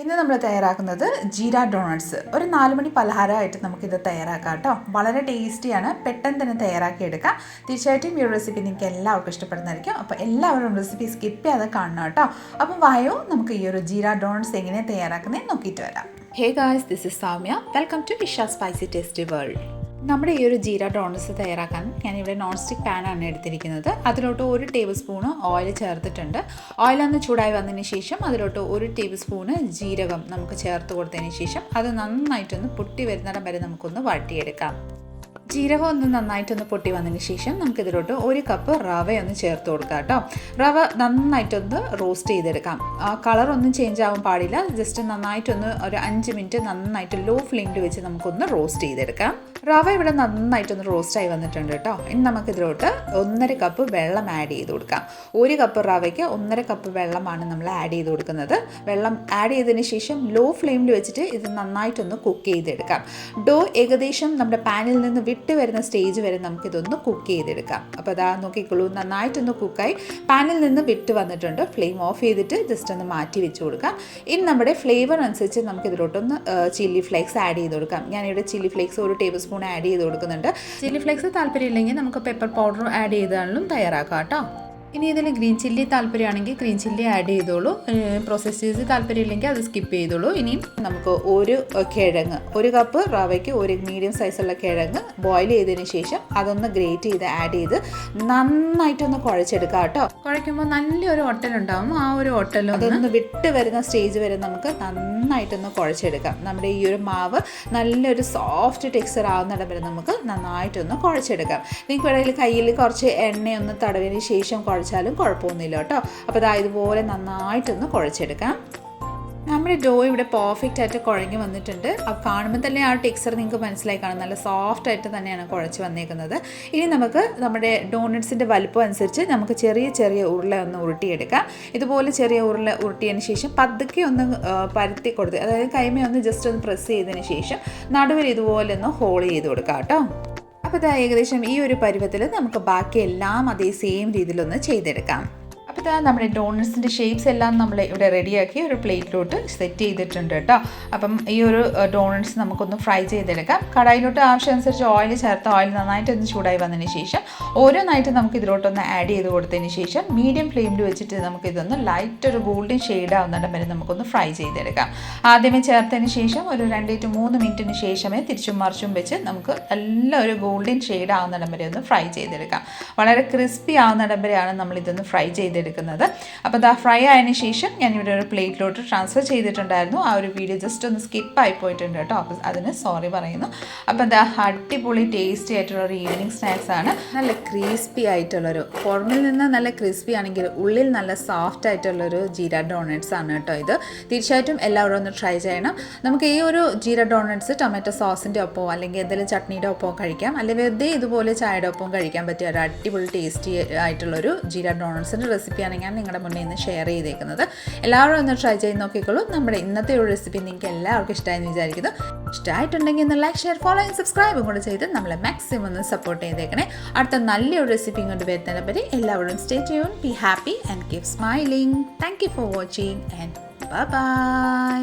ഇന്ന് നമ്മൾ തയ്യാറാക്കുന്നത് ജീര ഡോണട്ട്സ്. ഒരു 4 മണി പലഹാരമായിട്ട് നമുക്കിത് തയ്യാറാക്കാം കേട്ടോ. വളരെ ടേസ്റ്റിയാണ്, പെട്ടെന്ന് തന്നെ തയ്യാറാക്കിയെടുക്കാം. തീർച്ചയായിട്ടും ഈ ഒരു റെസിപ്പി നിങ്ങൾക്ക് എല്ലാവർക്കും ഇഷ്ടപ്പെടുന്നതായിരിക്കും. അപ്പോൾ എല്ലാവരും റെസിപ്പി സ്കിപ്പ് ചെയ്യാതെ കാണണം കേട്ടോ. അപ്പം വായോ, നമുക്ക് ഈ ഒരു ജീര ഡോണട്ട്സ് എങ്ങനെ തയ്യാറാക്കുന്നത് നോക്കിയിട്ട് വരാം. Hey guys, this is Soumya. Welcome to Visha spicy tasty world. നമ്മുടെ ഈ ഒരു ജീര ഡോണട്ട്സ് തയ്യാറാക്കാൻ ഞാനിവിടെ നോൺ സ്റ്റിക്ക് പാനാണ് എടുത്തിരിക്കുന്നത്. അതിലോട്ട് 1 ടേബിൾ സ്പൂണ് ഓയിൽ ചേർത്തിട്ടുണ്ട്. ഓയിലൊന്ന് ചൂടായി വന്നതിന് ശേഷം അതിലോട്ട് 1 ടേബിൾ സ്പൂണ് ജീരകം നമുക്ക് ചേർത്ത് കൊടുത്തതിന് ശേഷം അത് നന്നായിട്ടൊന്ന് പൊട്ടി വരുന്നിടം വരെ നമുക്കൊന്ന് വഴറ്റിയെടുക്കാം. ജീരകം ഒന്ന് നന്നായിട്ടൊന്ന് പൊട്ടി വന്നതിന് ശേഷം നമുക്കിതിലോട്ട് 1 കപ്പ് റവയൊന്ന് ചേർത്ത് കൊടുക്കാം കേട്ടോ. റവ നന്നായിട്ടൊന്ന് റോസ്റ്റ് ചെയ്തെടുക്കാം. ആ കളറൊന്നും ചേഞ്ച് ആവാൻ പാടില്ല. ജസ്റ്റ് നന്നായിട്ടൊന്ന് ഒരു 5 മിനിറ്റ് നന്നായിട്ട് ലോ ഫ്ലെയിമിൽ വെച്ച് നമുക്കൊന്ന് റോസ്റ്റ് ചെയ്തെടുക്കാം. റവ ഇവിടെ നന്നായിട്ടൊന്ന് റോസ്റ്റായി വന്നിട്ടുണ്ട് കേട്ടോ. ഇനി നമുക്കിതിലോട്ട് 1.5 കപ്പ് വെള്ളം ആഡ് ചെയ്ത് കൊടുക്കാം. 1 കപ്പ് റവയ്ക്ക് 1.5 കപ്പ് വെള്ളമാണ് നമ്മൾ ആഡ് ചെയ്ത് കൊടുക്കുന്നത്. വെള്ളം ആഡ് ചെയ്തതിന് ശേഷം ലോ ഫ്ലെയിമിൽ വെച്ചിട്ട് ഇത് നന്നായിട്ടൊന്ന് കുക്ക് ചെയ്തെടുക്കാം. ഡോ ഏകദേശം നമ്മുടെ പാനിൽ നിന്ന് വിട്ട് വരുന്ന സ്റ്റേജ് വരെ നമുക്കിതൊന്ന് കുക്ക് ചെയ്തെടുക്കാം. അപ്പോൾ അതാ നോക്കിക്കോളൂ, നന്നായിട്ടൊന്ന് കുക്കായി പാനിൽ നിന്ന് വിട്ട് വന്നിട്ടുണ്ട്. ഫ്ലെയിം ഓഫ് ചെയ്തിട്ട് ജസ്റ്റ് ഒന്ന് മാറ്റി വെച്ച് കൊടുക്കാം. ഇനി നമ്മുടെ ഫ്ലേവർ അനുസരിച്ച് നമുക്കിതിലോട്ടൊന്ന് ചില്ലി ഫ്ലേക്സ് ആഡ് ചെയ്ത് കൊടുക്കാം. ഞാനിവിടെ chilli flakes 1 table spoon add ചെയ്ത് കൊടുക്കുന്നുണ്ട്. ചില്ലി ഫ്ലേക്സ് താല്പര്യമില്ലെങ്കിൽ നമുക്ക് പെപ്പർ പൗഡർ ആഡ് ചെയ്താലും തയ്യാറാക്കാം കേട്ടോ. ഇനി ഇതിൽ ഗ്രീൻ ചില്ലി താല്പര്യമാണെങ്കിൽ ഗ്രീൻ ചില്ലി ആഡ് ചെയ്തോളൂ. പ്രോസസ് ചീസ് താല്പര്യമില്ലെങ്കിൽ അത് സ്കിപ്പ് ചെയ്തോളൂ. ഇനിയും നമുക്ക് 1 കിഴങ്ങ്, 1 കപ്പ് റവയ്ക്ക് 1 മീഡിയം സൈസുള്ള കിഴങ്ങ് ബോയിൽ ചെയ്തതിന് ശേഷം അതൊന്ന് ഗ്രേറ്റ് ചെയ്ത് ആഡ് ചെയ്ത് നന്നായിട്ടൊന്ന് കുഴച്ചെടുക്കാം കേട്ടോ. കുഴയ്ക്കുമ്പോൾ നല്ലൊരു ഒട്ടലുണ്ടാവും. ആ ഒരു ഒട്ടലും അതൊന്ന് വിട്ട് വരുന്ന സ്റ്റേജ് വരെ നമുക്ക് നന്നായിട്ടൊന്ന് കുഴച്ചെടുക്കാം. നമ്മുടെ ഈ ഒരു മാവ് നല്ലൊരു സോഫ്റ്റ് ടെക്സ്ചർ ആവുന്നിടം വരെ നമുക്ക് നന്നായിട്ടൊന്ന് കുഴച്ചെടുക്കാം. നിങ്ങൾക്ക് ഇടയിൽ കയ്യിൽ കുറച്ച് എണ്ണയൊന്ന് തടവിന് ശേഷം കുഴച്ചാലും കുഴപ്പമൊന്നുമില്ല കേട്ടോ. അപ്പോൾ ഇതാ ഇതുപോലെ നന്നായിട്ടൊന്ന് കുഴച്ചെടുക്കാം. നമ്മുടെ ഡോ ഇവിടെ പെർഫെക്റ്റ് ആയിട്ട് കുഴഞ്ഞ് വന്നിട്ടുണ്ട്. അപ്പോൾ കാണുമ്പോൾ തന്നെ ആ ടെക്സ്ചർ നിങ്ങൾക്ക് മനസ്സിലായി കാണും. നല്ല സോഫ്റ്റ് ആയിട്ട് തന്നെയാണ് കുഴച്ച് വന്നേക്കുന്നത്. ഇനി നമുക്ക് നമ്മുടെ ഡോണട്ട്സിൻ്റെ വലുപ്പം അനുസരിച്ച് നമുക്ക് ചെറിയ ചെറിയ ഉരുള ഒന്ന് ഉരുട്ടിയെടുക്കാം. ഇതുപോലെ ചെറിയ ഉരുള ഉരുട്ടിയതിന് ശേഷം പതുക്കെ ഒന്ന് പരത്തി കൊടുത്ത്, അതായത് കൈമ ഒന്ന് ജസ്റ്റ് ഒന്ന് പ്രസ് ചെയ്തതിന് ശേഷം നടുവിൽ ഇതുപോലെ ഒന്ന് ഹോൾ ചെയ്ത് കൊടുക്കാം കേട്ടോ. അപ്പോൾ ഇതാ ഏകദേശം ഈ ഒരു പരുവത്തിൽ നമുക്ക് ബാക്കി എല്ലാം അതേ സെയിം രീതിയിലൊന്ന് ചെയ്തെടുക്കാം. അപ്പോൾ ഇതാ നമ്മുടെ ഡോണട്ട്സിൻ്റെ ഷേപ്സ് എല്ലാം നമ്മൾ ഇവിടെ റെഡിയാക്കി ഒരു പ്ലേറ്റിലോട്ട് സെറ്റ് ചെയ്തിട്ടുണ്ട് കേട്ടോ. അപ്പം ഈ ഒരു ഡോണട്ട്സ് നമുക്കൊന്ന് ഫ്രൈ ചെയ്തെടുക്കാം. കടായിലോട്ട് ആവശ്യമനുസരിച്ച് ഓയിൽ ചേർത്ത് ഓയിൽ നന്നായിട്ടൊന്ന് ചൂടായി വന്നതിന് ശേഷം ഓരോന്നായിട്ട് നമുക്ക് ഇതിലോട്ടൊന്ന് ആഡ് ചെയ്ത് കൊടുത്തതിന് ശേഷം മീഡിയം ഫ്ലെയിമിൽ വെച്ചിട്ട് നമുക്കിതൊന്ന് ലൈറ്റ് ഒരു ഗോൾഡൻ ഷെയ്ഡ് ആവുന്നിടം വരെ നമുക്കൊന്ന് ഫ്രൈ ചെയ്തെടുക്കാം. ആദ്യമേ ചേർത്തതിന് ശേഷം ഒരു 2 to 3 മിനിറ്റിന് ശേഷമേ തിരിച്ചും മറിച്ചും വെച്ച് നമുക്ക് നല്ല ഒരു ഗോൾഡൻ ഷെയ്ഡ് ആവുന്നിടം വരെ ഒന്ന് ഫ്രൈ ചെയ്തെടുക്കാം. വളരെ ക്രിസ്പി ആവുന്നിടം വരെയാണ് നമ്മളിതൊന്ന് ഫ്രൈ ചെയ്തെടുക്കുന്നത്. അപ്പോൾ ഇതാ ഫ്രൈ ആയതിനു ശേഷം ഞാനിവിടെ ഒരു പ്ലേറ്റിലോട്ട് ട്രാൻസ്ഫർ ചെയ്തിട്ടുണ്ടായിരുന്നു. ആ ഒരു വീഡിയോ ജസ്റ്റ് ഒന്ന് സ്കിപ്പായി പോയിട്ടുണ്ട് കേട്ടോ. അപ്പോൾ അതിന് സോറി പറയുന്നു. അപ്പോൾ ഇതാ അടിപൊളി ടേസ്റ്റി ആയിട്ടുള്ള ഒരു ഈവനിങ് സ്നാക്സ് ആണ്. നല്ല ക്രിസ്പി ആയിട്ടുള്ളൊരു, പുറമിൽ നിന്ന് നല്ല ക്രിസ്പി ആണെങ്കിൽ ഉള്ളിൽ നല്ല സോഫ്റ്റ് ആയിട്ടുള്ളൊരു ജീര ഡോണട്ട്സ് ആണ് കേട്ടോ ഇത്. തീർച്ചയായിട്ടും എല്ലാവരും ഒന്ന് ട്രൈ ചെയ്യണം. നമുക്ക് ഈ ഒരു ജീര ഡോണട്ട്സ് ടൊമാറ്റോ സോസിൻ്റെ ഒപ്പമോ അല്ലെങ്കിൽ എന്തെങ്കിലും ചട്നിയുടെ ഒപ്പമോ കഴിക്കാം, അല്ലെങ്കിൽ വെറുതെ ഇതുപോലെ ചായയുടെ ഒപ്പം കഴിക്കാൻ പറ്റിയ ഒരു അടിപൊളി ടേസ്റ്റി ആയിട്ടുള്ളൊരു ജീര ഡോണട്ട്സിൻ്റെ റെസിപ്പിയാണ് ഞാൻ നിങ്ങളുടെ മുന്നിൽ ഇന്ന് ഷെയർ ചെയ്തേക്കുന്നത്. എല്ലാവരും ഒന്ന് ട്രൈ ചെയ്ത് നോക്കിക്കോളൂ. നമ്മുടെ ഇന്നത്തെ ഒരു റെസിപ്പി നിങ്ങൾക്ക് എല്ലാവർക്കും ഇഷ്ടമായെന്ന് വിചാരിക്കുന്നു. ഇഷ്ടമായിട്ടുണ്ടെങ്കിൽ ഒന്ന് ലൈക്ക്, ഷെയർ, ഫോളോ ആൻഡ് സബ്സ്ക്രൈബും കൂടെ ചെയ്ത് നമ്മളെ മാക്സിമം ഒന്ന് സപ്പോർട്ട് ചെയ്തേക്കണേ. അടുത്ത നല്ലൊരു റെസിപ്പി കൊണ്ട് വരുന്നതിനെ പറ്റി എല്ലാവരും stay tune, be happy and keep smiling. Thank you for watching and bye bye.